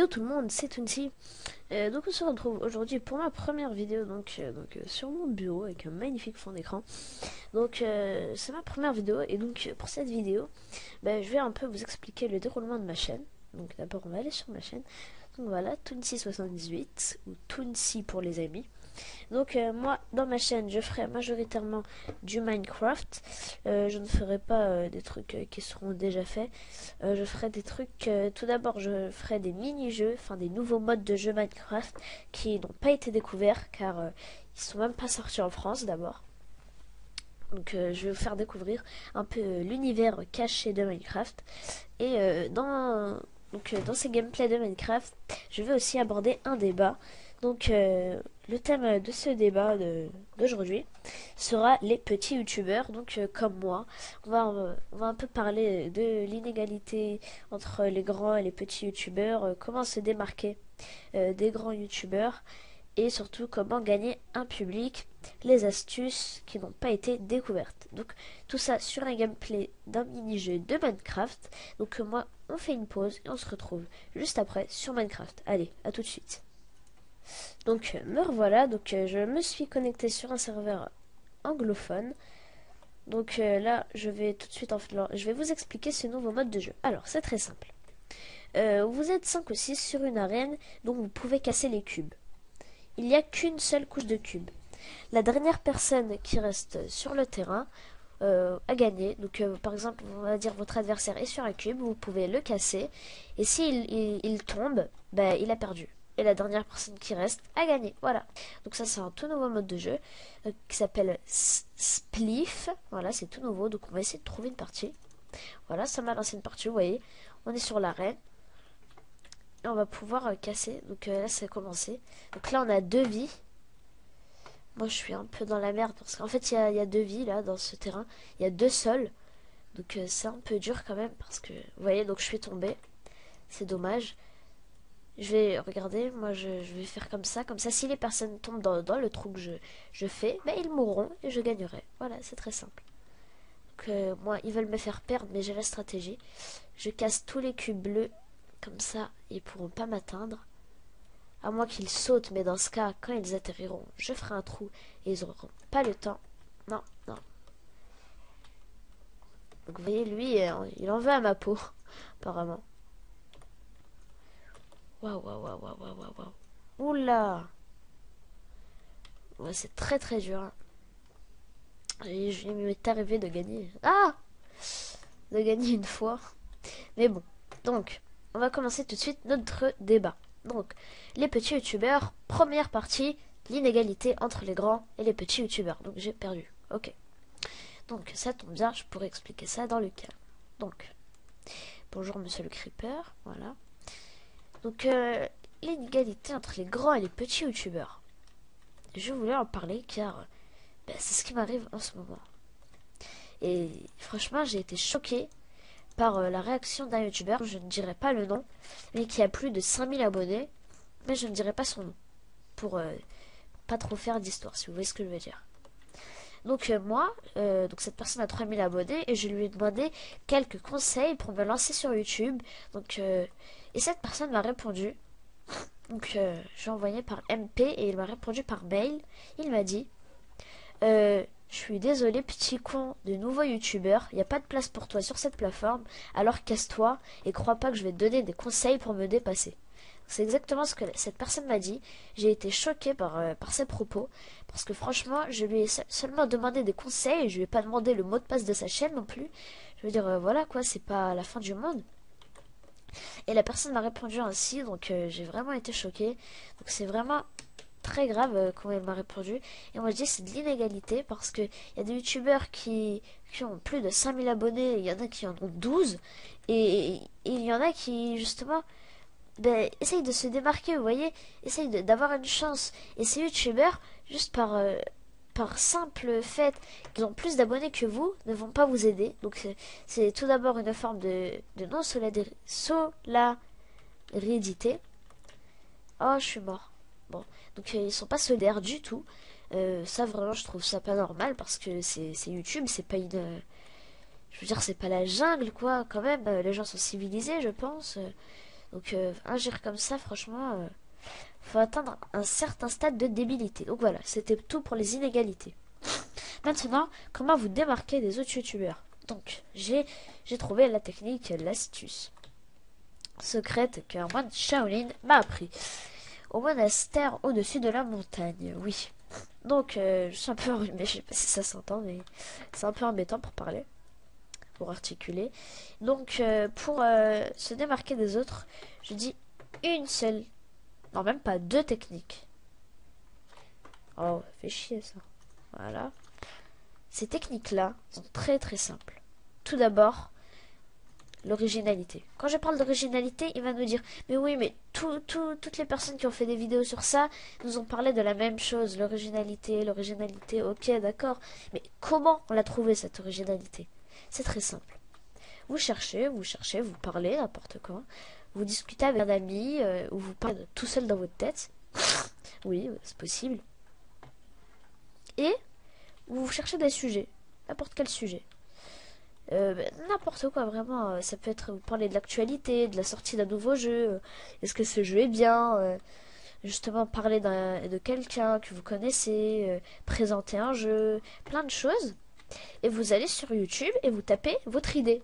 Hello tout le monde, c'est Tounsi. Donc on se retrouve aujourd'hui pour ma première vidéo sur mon bureau avec un magnifique fond d'écran. C'est ma première vidéo et donc pour cette vidéo, je vais un peu vous expliquer le déroulement de ma chaîne. Donc d'abord on va aller sur ma chaîne. Donc voilà, Tounsi78 ou Tounsi pour les amis. Moi, dans ma chaîne, je ferai majoritairement du Minecraft. Je ne ferai pas des trucs qui seront déjà faits. Je ferai des trucs... tout d'abord, je ferai des mini-jeux, enfin des nouveaux modes de jeu Minecraft qui n'ont pas été découverts car ils sont même pas sortis en France d'abord. Je vais vous faire découvrir un peu l'univers caché de Minecraft. Et dans ces gameplays de Minecraft, je vais aussi aborder un débat. Le thème de ce débat d'aujourd'hui sera les petits youtubeurs, comme moi. On va un peu parler de l'inégalité entre les grands et les petits youtubeurs, comment se démarquer des grands youtubeurs et surtout comment gagner un public, les astuces qui n'ont pas été découvertes. Donc tout ça sur un gameplay d'un mini-jeu de Minecraft. Moi, on fait une pause et on se retrouve juste après sur Minecraft. Allez, à tout de suite. Me revoilà, je me suis connecté sur un serveur anglophone. Là, je vais tout de suite je vais vous expliquer ce nouveau mode de jeu. Alors, c'est très simple. Vous êtes 5 ou 6 sur une arène, donc vous pouvez casser les cubes. Il n'y a qu'une seule couche de cubes. La dernière personne qui reste sur le terrain a gagné. Par exemple, on va dire votre adversaire est sur un cube, vous pouvez le casser. Et s'il il tombe, il a perdu. Et la dernière personne qui reste a gagné. Voilà. Donc ça, c'est un tout nouveau mode de jeu qui s'appelle Spliff. Voilà, c'est tout nouveau. Donc on va essayer de trouver une partie. Voilà, ça m'a lancé une partie, vous voyez. On est sur l'arène. Et on va pouvoir casser. Là, ça a commencé. Donc là, on a 2 vies. Moi, je suis un peu dans la merde. Parce qu'en fait, il y a 2 vies, là, dans ce terrain. Il y a 2 sols. C'est un peu dur quand même. Parce que, vous voyez, donc je suis tombée. C'est dommage. Je vais regarder, moi je vais faire comme ça si les personnes tombent dans le trou que je fais, ils mourront et je gagnerai. Voilà, c'est très simple. Moi, ils veulent me faire perdre, mais j'ai la stratégie. Je casse tous les cubes bleus, comme ça, ils pourront pas m'atteindre. À moins qu'ils sautent, mais dans ce cas, quand ils atterriront, je ferai un trou et ils n'auront pas le temps. Non, non. Donc vous voyez, lui, il en veut à ma peau, apparemment. Waouh, waouh, waouh, waouh, waouh, waouh. Oula. Ouais, c'est très très dur. Hein. Et il m'est arrivé de gagner. Ah, de gagner une fois. Mais bon. On va commencer tout de suite notre débat. Les petits youtubeurs, première partie, l'inégalité entre les grands et les petits youtubeurs. J'ai perdu. Ok. Ça tombe bien, je pourrais expliquer ça dans le cas. Bonjour monsieur le creeper. Voilà. L'inégalité entre les grands et les petits youtubeurs. Je voulais en parler car c'est ce qui m'arrive en ce moment. Et franchement, j'ai été choquée par la réaction d'un youtubeur, je ne dirai pas le nom, mais qui a plus de 5000 abonnés, mais je ne dirai pas son nom, pour pas trop faire d'histoire, si vous voyez ce que je veux dire. Cette personne a 3000 abonnés et je lui ai demandé quelques conseils pour me lancer sur YouTube. Et cette personne m'a répondu. J'ai envoyé par MP et il m'a répondu par mail. Il m'a dit je suis désolé petit con de nouveau youtubeur, il n'y a pas de place pour toi sur cette plateforme, alors casse-toi et crois pas que je vais te donner des conseils pour me dépasser. C'est exactement ce que cette personne m'a dit. J'ai été choquée par ses propos. Parce que franchement, je lui ai seulement demandé des conseils. Et je lui ai pas demandé le mot de passe de sa chaîne non plus. Je veux dire, voilà quoi, c'est pas la fin du monde. Et la personne m'a répondu ainsi. J'ai vraiment été choquée. C'est vraiment très grave comment elle m'a répondu. Et moi je dis c'est de l'inégalité. Parce qu'il y a des youtubeurs qui ont plus de 5000 abonnés. Il y en a qui en ont 12. Et il y en a qui justement... essaye de se démarquer, vous voyez, essaye d'avoir une chance. Et ces youtubeurs, juste par simple fait qu'ils ont plus d'abonnés que vous, ne vont pas vous aider. C'est tout d'abord une forme de non-solidarité. Oh, je suis mort. Bon, ils sont pas solidaires du tout. Ça vraiment, je trouve ça pas normal parce que c'est YouTube, c'est pas une... Je veux dire, c'est pas la jungle, quoi, quand même. Les gens sont civilisés, je pense. Donc agir comme ça, franchement, faut atteindre un certain stade de débilité. Donc voilà, c'était tout pour les inégalités. Maintenant, comment vous démarquer des autres youtubeurs? Donc, j'ai trouvé la technique, l'astuce secrète qu'un moine Shaolin m'a appris. Au monastère au-dessus de la montagne, oui. Donc, je suis un peu enrhumée, je sais pas si ça s'entend, mais c'est un peu embêtant pour parler, pour articuler. Donc, pour se démarquer des autres, je dis une seule, non même pas deux techniques. Oh, fait chier ça. Voilà. Ces techniques-là sont très très simples. Tout d'abord, l'originalité. Quand je parle d'originalité, il va nous dire, mais oui, mais toutes les personnes qui ont fait des vidéos sur ça nous ont parlé de la même chose, l'originalité, ok, d'accord. Mais comment on l'a trouvé cette originalité? C'est très simple. Vous cherchez, vous parlez, n'importe quoi. Vous discutez avec un ami ou vous parlez tout seul dans votre tête. Oui, c'est possible. Et vous cherchez des sujets, n'importe quel sujet. N'importe quoi, vraiment. Ça peut être vous parler de l'actualité, de la sortie d'un nouveau jeu. Est-ce que ce jeu est bien? Justement, parler de quelqu'un que vous connaissez, présenter un jeu, plein de choses. Et vous allez sur YouTube et vous tapez votre idée.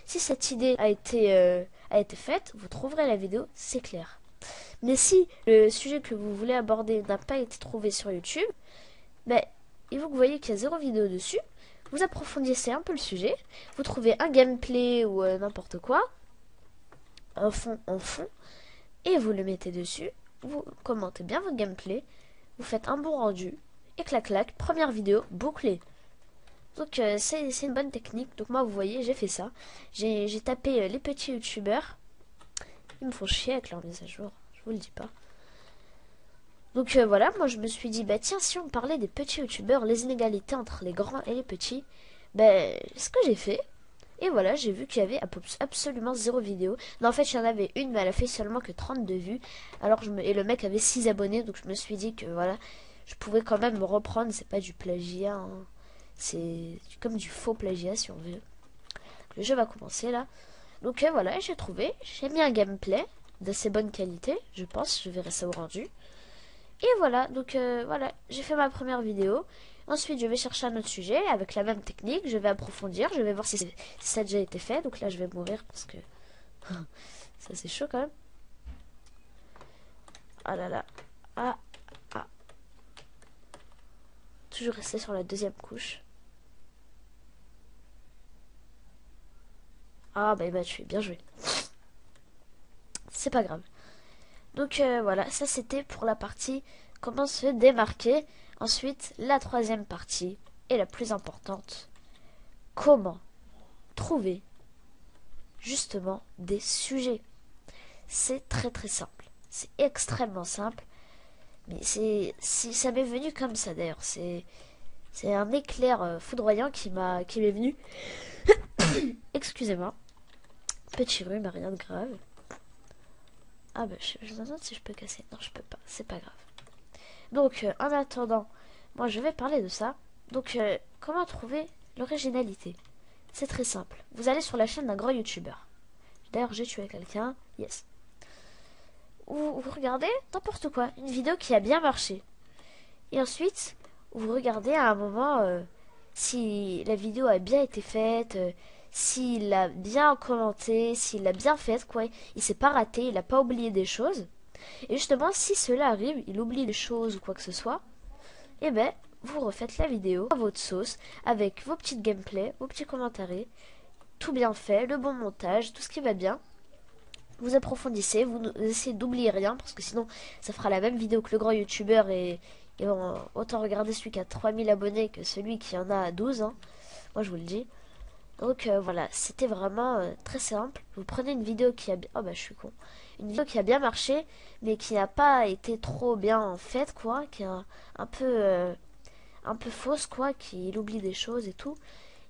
Si cette idée a été faite, vous trouverez la vidéo, c'est clair. Mais si le sujet que vous voulez aborder n'a pas été trouvé sur YouTube, ben, et vous voyez qu'il y a 0 vidéo dessus, vous approfondissez un peu le sujet, vous trouvez un gameplay ou n'importe quoi, en fond, et vous le mettez dessus, vous commentez bien votre gameplay, vous faites un bon rendu, et clac clac, première vidéo bouclée. Donc c'est une bonne technique, donc moi vous voyez, j'ai fait ça, j'ai tapé les petits youtubeurs, ils me font chier avec leur mise à jour, je vous le dis pas. Donc voilà, moi je me suis dit, bah tiens, si on parlait des petits youtubeurs, les inégalités entre les grands et les petits, ben ce que j'ai fait. Et voilà, j'ai vu qu'il y avait absolument 0 vidéo. Non, en fait, il y en avait une, mais elle a fait seulement que 32 vues. Alors et le mec avait 6 abonnés, donc je me suis dit que voilà, je pouvais quand même me reprendre, c'est pas du plagiat, hein. C'est comme du faux plagiat si on veut. Le jeu va commencer là. Donc voilà, j'ai mis un gameplay d'assez bonne qualité, je pense, je verrai ça au rendu. Et voilà, donc voilà, j'ai fait ma première vidéo. Ensuite, je vais chercher un autre sujet avec la même technique. Je vais approfondir, je vais voir si ça a déjà été fait. Donc là, je vais mourir parce que ça c'est chaud quand même. Ah là là. Ah, ah. Toujours rester sur la deuxième couche. Ah bah il m'a tué, bien joué. C'est pas grave. Donc voilà, ça c'était pour la partie comment se démarquer. Ensuite, la troisième partie est la plus importante. Comment trouver justement des sujets. C'est très très simple. C'est extrêmement simple. Mais ça m'est venu comme ça d'ailleurs. C'est un éclair foudroyant qui m'est venu. Excusez-moi. Petit rhume, rien de grave. Ah bah je me demande si je peux casser. Non, je peux pas. C'est pas grave. Donc en attendant, moi je vais parler de ça. Donc comment trouver l'originalité? C'est très simple. Vous allez sur la chaîne d'un grand youtubeur. D'ailleurs, j'ai tué quelqu'un. Yes. Vous regardez n'importe quoi. Une vidéo qui a bien marché. Et ensuite, vous regardez à un moment si la vidéo a bien été faite, s'il a bien commenté, s'il l'a bien faite, quoi. Il s'est pas raté, il n'a pas oublié des choses. Et justement, si cela arrive, il oublie des choses ou quoi que ce soit, eh ben, vous refaites la vidéo à votre sauce, avec vos petites gameplays, vos petits commentaires, tout bien fait, le bon montage, tout ce qui va bien. Vous approfondissez, vous essayez d'oublier rien, parce que sinon, ça fera la même vidéo que le grand youtubeur, et autant regarder celui qui a 3000 abonnés que celui qui en a 12, hein. Moi, je vous le dis. Donc voilà, c'était vraiment très simple. Vous prenez une vidéo qui a bien... Oh bah je suis con. Une vidéo qui a bien marché, mais qui n'a pas été trop bien faite, quoi. Qui est un peu fausse, quoi. Qui oublie des choses et tout.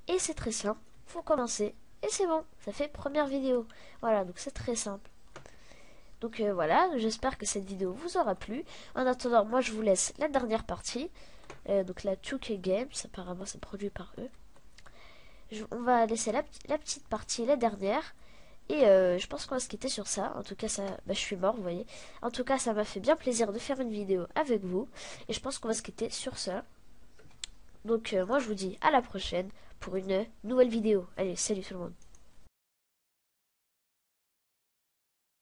Et c'est très simple. Faut commencer. Et c'est bon. Ça fait première vidéo. Voilà, donc c'est très simple. Donc voilà, j'espère que cette vidéo vous aura plu. En attendant, moi je vous laisse la dernière partie. Donc la 2K Games, apparemment c'est produit par eux. On va laisser la petite partie, la dernière. Et je pense qu'on va se quitter sur ça. En tout cas, ça, bah, je suis mort, vous voyez. En tout cas, ça m'a fait bien plaisir de faire une vidéo avec vous. Et je pense qu'on va se quitter sur ça. Donc moi, je vous dis à la prochaine pour une nouvelle vidéo. Allez, salut tout le monde.